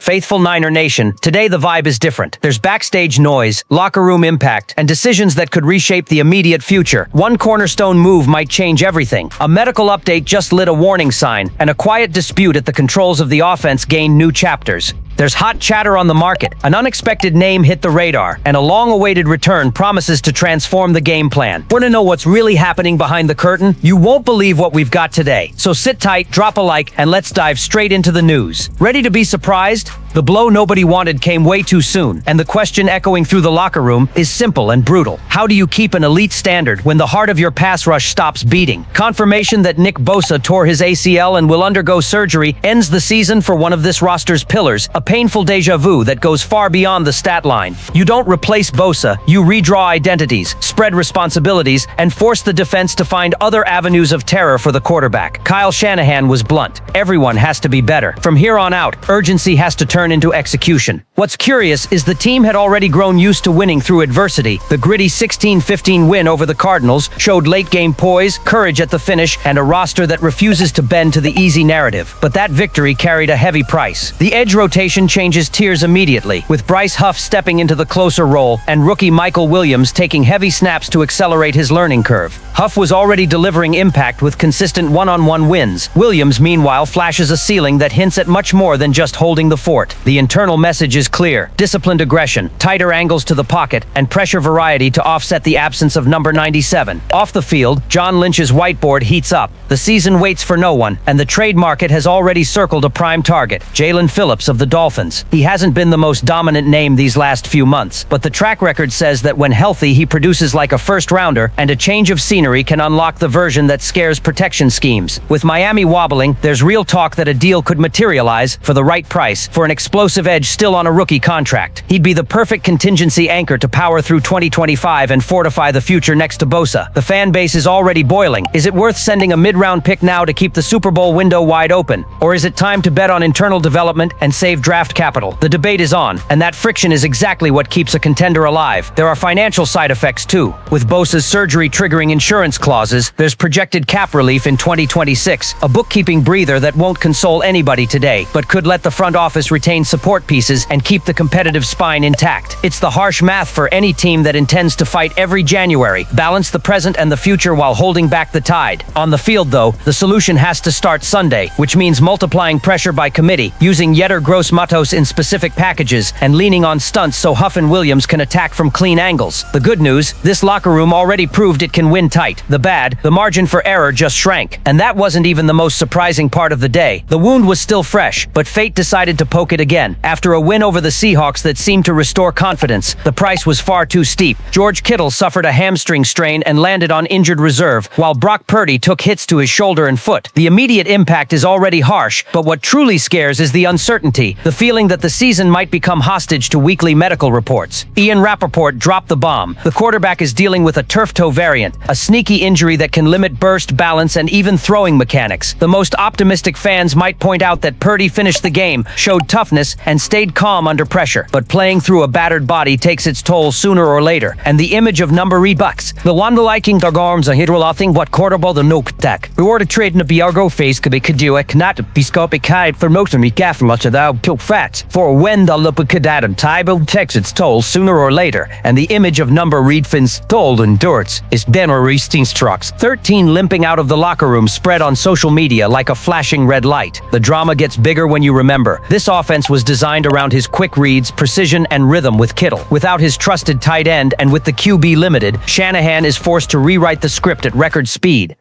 Faithful Niner Nation, today the vibe is different. There's backstage noise, locker room impact, and decisions that could reshape the immediate future. One cornerstone move might change everything. A medical update just lit a warning sign, and a quiet dispute at the controls of the offense gained new chapters. There's hot chatter on the market, an unexpected name hit the radar, and a long-awaited return promises to transform the game plan. Want to know what's really happening behind the curtain? You won't believe what we've got today. So sit tight, drop a like, and let's dive straight into the news. Ready to be surprised? The blow nobody wanted came way too soon, and the question echoing through the locker room is simple and brutal. How do you keep an elite standard when the heart of your pass rush stops beating? Confirmation that Nick Bosa tore his ACL and will undergo surgery ends the season for one of this roster's pillars, a painful deja vu that goes far beyond the stat line. You don't replace Bosa, you redraw identities, spread responsibilities, and force the defense to find other avenues of terror for the quarterback. Kyle Shanahan was blunt. Everyone has to be better. From here on out, urgency has to turn into execution. What's curious is the team had already grown used to winning through adversity. The gritty 16-15 win over the Cardinals showed late-game poise, courage at the finish, and a roster that refuses to bend to the easy narrative. But that victory carried a heavy price. The edge rotation changes tiers immediately, with Bryce Huff stepping into the closer role and rookie Michael Williams taking heavy snaps to accelerate his learning curve. Huff was already delivering impact with consistent one-on-one wins. Williams, meanwhile, flashes a ceiling that hints at much more than just holding the fort. The internal message is clear: disciplined aggression, tighter angles to the pocket, and pressure variety to offset the absence of number 97. Off the field, John Lynch's whiteboard heats up. The season waits for no one, and the trade market has already circled a prime target: Jalen Phillips of the Dolphins. He hasn't been the most dominant name these last few months, but the track record says that when healthy, he produces like a first-rounder, and a change of scenery can unlock the version that scares protection schemes. With Miami wobbling, there's real talk that a deal could materialize for the right price for an explosive edge still on a rookie contract. He'd be the perfect contingency anchor to power through 2025 and fortify the future next to Bosa. The fan base is already boiling. Is it worth sending a mid-round pick now to keep the Super Bowl window wide open? Or is it time to bet on internal development and save draft capital? The debate is on, and that friction is exactly what keeps a contender alive. There are financial side effects too. With Bosa's surgery triggering insurance clauses, there's projected cap relief in 2026, a bookkeeping breather that won't console anybody today, but could let the front office retain support pieces and keep the competitive spine intact. It's the harsh math for any team that intends to fight every January, balance the present and the future while holding back the tide. On the field, though, the solution has to start Sunday, which means multiplying pressure by committee, using Yetter Gross Matos in specific packages, and leaning on stunts so Huff and Williams can attack from clean angles. The good news, this locker room already proved it can win tight. The bad, the margin for error just shrank. And that wasn't even the most surprising part of the day. The wound was still fresh, but fate decided to poke it again. After a win over the Seahawks that seemed to restore confidence, the price was far too steep. George Kittle suffered a hamstring strain and landed on injured reserve, while Brock Purdy took hits to his shoulder and foot. The immediate impact is already harsh, but what truly scares is the uncertainty, the feeling that the season might become hostage to weekly medical reports. Ian Rappaport dropped the bomb. The quarterback is dealing with a turf toe variant, a sneaky injury that can limit burst, balance, and even throwing mechanics. The most optimistic fans might point out that Purdy finished the game, showed toughness, and stayed calm under pressure. But playing through a battered body takes its toll sooner or later, and the image of number bucks. The one liking the arms a hidrolathing what quarterball the no attack. Reward a trade in a biargo face could be kadua cannot be scopic hide for most of me gaff much of thou pill fats. For when the lupacadatum tybo takes its toll sooner or later, and the image of number Reedfin's toll endurance is Ben Oristein's trucks. 13 limping out of the locker room spread on social media like a flashing red light. The drama gets bigger when you remember. This offense was designed around his quick reads, precision, and rhythm with Kittle. Without his trusted tight end and with the QB limited, Shanahan is forced to rewrite the script at record speed.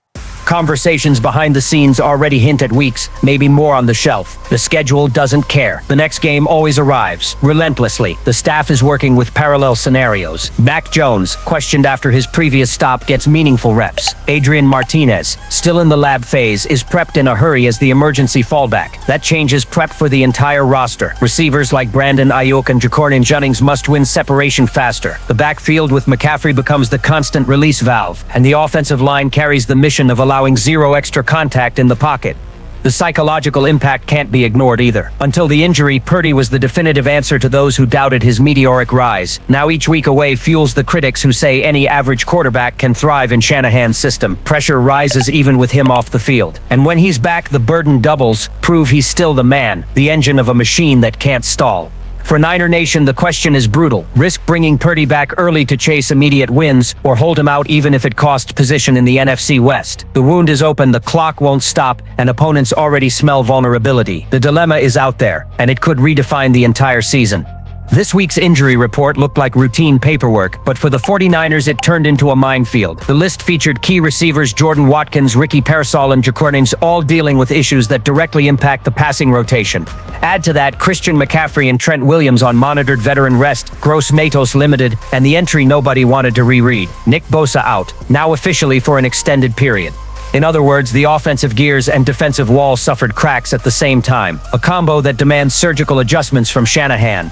Conversations behind the scenes already hint at weeks, maybe more on the shelf. The schedule doesn't care. The next game always arrives, relentlessly. The staff is working with parallel scenarios. Mac Jones, questioned after his previous stop, gets meaningful reps. Adrian Martinez, still in the lab phase, is prepped in a hurry as the emergency fallback. That changes prep for the entire roster. Receivers like Brandon Ayuk and Jacornian Jennings must win separation faster. The backfield with McCaffrey becomes the constant release valve, and the offensive line carries the mission of allowing zero extra contact in the pocket. The psychological impact can't be ignored either. Until the injury, Purdy was the definitive answer to those who doubted his meteoric rise. Now each week away fuels the critics who say any average quarterback can thrive in Shanahan's system. Pressure rises even with him off the field. And when he's back, the burden doubles, prove he's still the man, the engine of a machine that can't stall. For Niner Nation, the question is brutal. Risk bringing Purdy back early to chase immediate wins, or hold him out even if it costs position in the NFC West. The wound is open, the clock won't stop, and opponents already smell vulnerability. The dilemma is out there, and it could redefine the entire season. This week's injury report looked like routine paperwork, but for the 49ers it turned into a minefield. The list featured key receivers Jordan Watkins, Ricky Pearsall, and Jacournes, all dealing with issues that directly impact the passing rotation. Add to that Christian McCaffrey and Trent Williams on monitored veteran rest, Gross Matos limited, and the entry nobody wanted to reread, Nick Bosa out, now officially for an extended period. In other words, the offensive gears and defensive wall suffered cracks at the same time, a combo that demands surgical adjustments from Shanahan.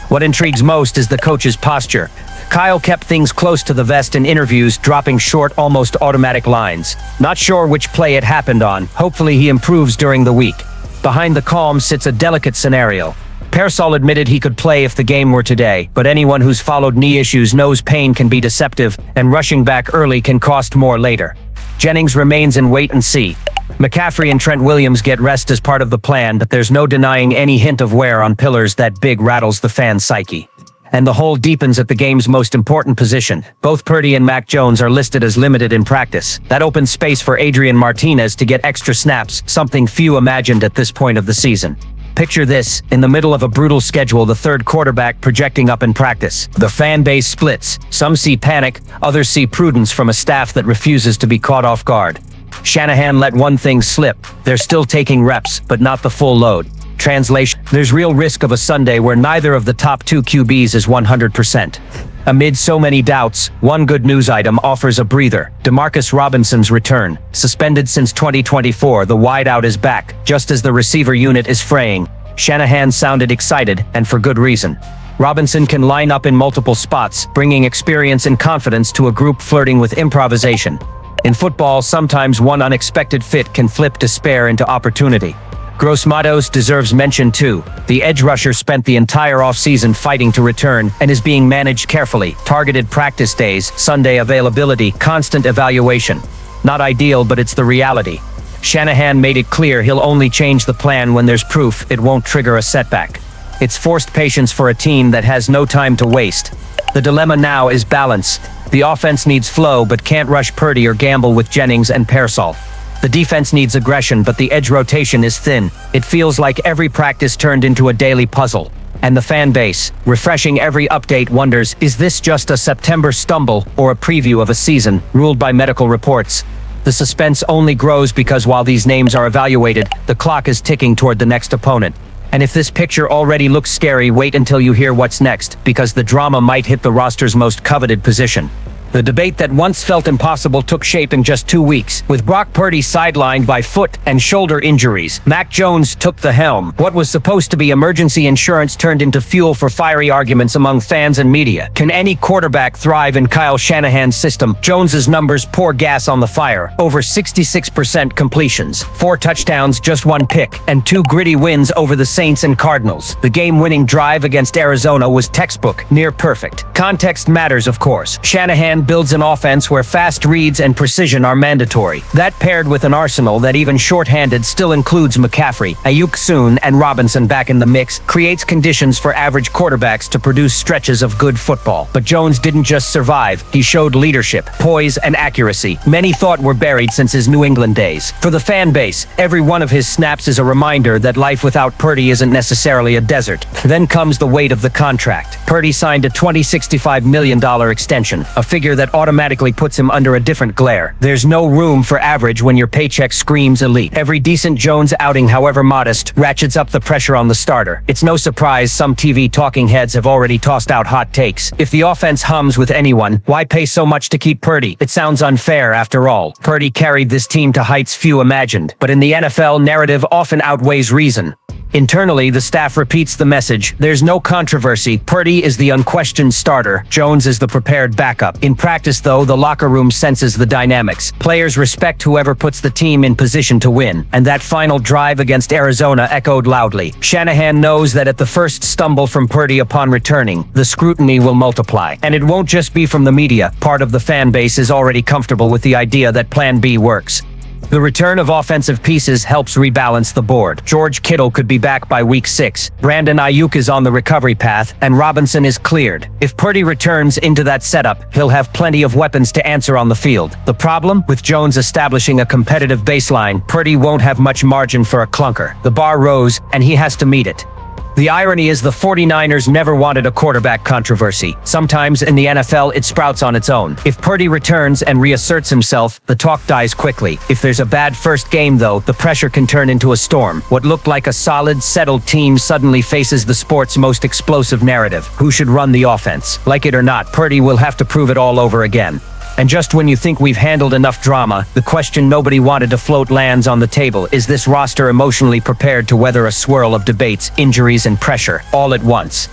What intrigues most is the coach's posture. Kyle kept things close to the vest in interviews, dropping short, almost automatic lines. Not sure which play it happened on. Hopefully he improves during the week. Behind the calm sits a delicate scenario. Pearsall admitted he could play if the game were today, but anyone who's followed knee issues knows pain can be deceptive, and rushing back early can cost more later. Jennings remains in wait and see. McCaffrey and Trent Williams get rest as part of the plan, but there's no denying any hint of wear on pillars that big rattles the fan psyche. And the hole deepens at the game's most important position. Both Purdy and Mac Jones are listed as limited in practice. That opens space for Adrian Martinez to get extra snaps, something few imagined at this point of the season. Picture this, in the middle of a brutal schedule, the third quarterback projecting up in practice. The fan base splits. Some see panic, others see prudence from a staff that refuses to be caught off guard. Shanahan let one thing slip. They're still taking reps, but not the full load. Translation: there's real risk of a Sunday where neither of the top two QBs is 100%. Amid so many doubts, one good news item offers a breather. Demarcus Robinson's return. Suspended since 2024, the wideout is back, just as the receiver unit is fraying. Shanahan sounded excited, and for good reason. Robinson can line up in multiple spots, bringing experience and confidence to a group flirting with improvisation. In football, sometimes one unexpected fit can flip despair into opportunity. Gross Matos deserves mention too. The edge rusher spent the entire offseason fighting to return and is being managed carefully. Targeted practice days, Sunday availability, constant evaluation. Not ideal, but it's the reality. Shanahan made it clear he'll only change the plan when there's proof it won't trigger a setback. It's forced patience for a team that has no time to waste. The dilemma now is balance. The offense needs flow but can't rush Purdy or gamble with Jennings and Pearsall. The defense needs aggression, but the edge rotation is thin. It feels like every practice turned into a daily puzzle. And the fan base, refreshing every update, wonders, is this just a September stumble or a preview of a season ruled by medical reports? The suspense only grows because while these names are evaluated, the clock is ticking toward the next opponent. And if this picture already looks scary, wait until you hear what's next, because the drama might hit the roster's most coveted position. The debate that once felt impossible took shape in just 2 weeks. With Brock Purdy sidelined by foot and shoulder injuries, Mac Jones took the helm. What was supposed to be emergency insurance turned into fuel for fiery arguments among fans and media. Can any quarterback thrive in Kyle Shanahan's system? Jones's numbers pour gas on the fire. Over 66% completions, 4 touchdowns, just 1 pick, and 2 gritty wins over the Saints and Cardinals. The game-winning drive against Arizona was textbook, near perfect. Context matters, of course. Shanahan builds an offense where fast reads and precision are mandatory. That paired with an arsenal that even shorthanded still includes McCaffrey, Ayuk soon, and Robinson back in the mix, creates conditions for average quarterbacks to produce stretches of good football. But Jones didn't just survive, he showed leadership, poise, and accuracy. Many thought were buried since his New England days. For the fan base, every one of his snaps is a reminder that life without Purdy isn't necessarily a desert. Then comes the weight of the contract. Purdy signed a $65 million extension, a figure that automatically puts him under a different glare. There's no room for average when your paycheck screams elite. Every decent Jones outing, however modest, ratchets up the pressure on the starter. It's no surprise some TV talking heads have already tossed out hot takes. If the offense hums with anyone, why pay so much to keep Purdy? It sounds unfair after all. Purdy carried this team to heights few imagined, but in the NFL, narrative often outweighs reason. Internally, the staff repeats the message. There's no controversy. Purdy is the unquestioned starter. Jones is the prepared backup. In practice, though, the locker room senses the dynamics. Players respect whoever puts the team in position to win. And that final drive against Arizona echoed loudly. Shanahan knows that at the first stumble from Purdy upon returning, the scrutiny will multiply. And it won't just be from the media. Part of the fan base is already comfortable with the idea that Plan B works. The return of offensive pieces helps rebalance the board. George Kittle could be back by week 6. Brandon Ayuk is on the recovery path, and Robinson is cleared. If Purdy returns into that setup, he'll have plenty of weapons to answer on the field. The problem? With Jones establishing a competitive baseline, Purdy won't have much margin for a clunker. The bar rose, and he has to meet it. The irony is the 49ers never wanted a quarterback controversy. Sometimes in the NFL, it sprouts on its own. If Purdy returns and reasserts himself, the talk dies quickly. If there's a bad first game, though, the pressure can turn into a storm. What looked like a solid, settled team suddenly faces the sport's most explosive narrative. Who should run the offense? Like it or not, Purdy will have to prove it all over again. And just when you think we've handled enough drama, the question nobody wanted to float lands on the table. Is this roster emotionally prepared to weather a swirl of debates, injuries, and pressure all at once?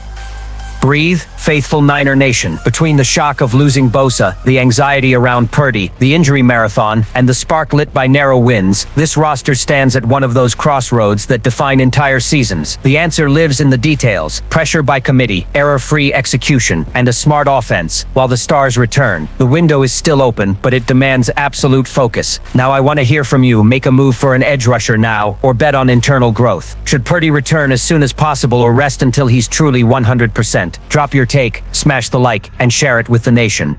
Breathe, faithful Niner Nation. Between the shock of losing Bosa, the anxiety around Purdy, the injury marathon, and the spark lit by narrow wins, this roster stands at one of those crossroads that define entire seasons. The answer lives in the details: pressure by committee, error-free execution, and a smart offense. While the stars return, the window is still open, but it demands absolute focus. Now I want to hear from you. Make a move for an edge rusher now, or bet on internal growth. Should Purdy return as soon as possible or rest until he's truly 100%? Drop your take, smash the like, and share it with the nation.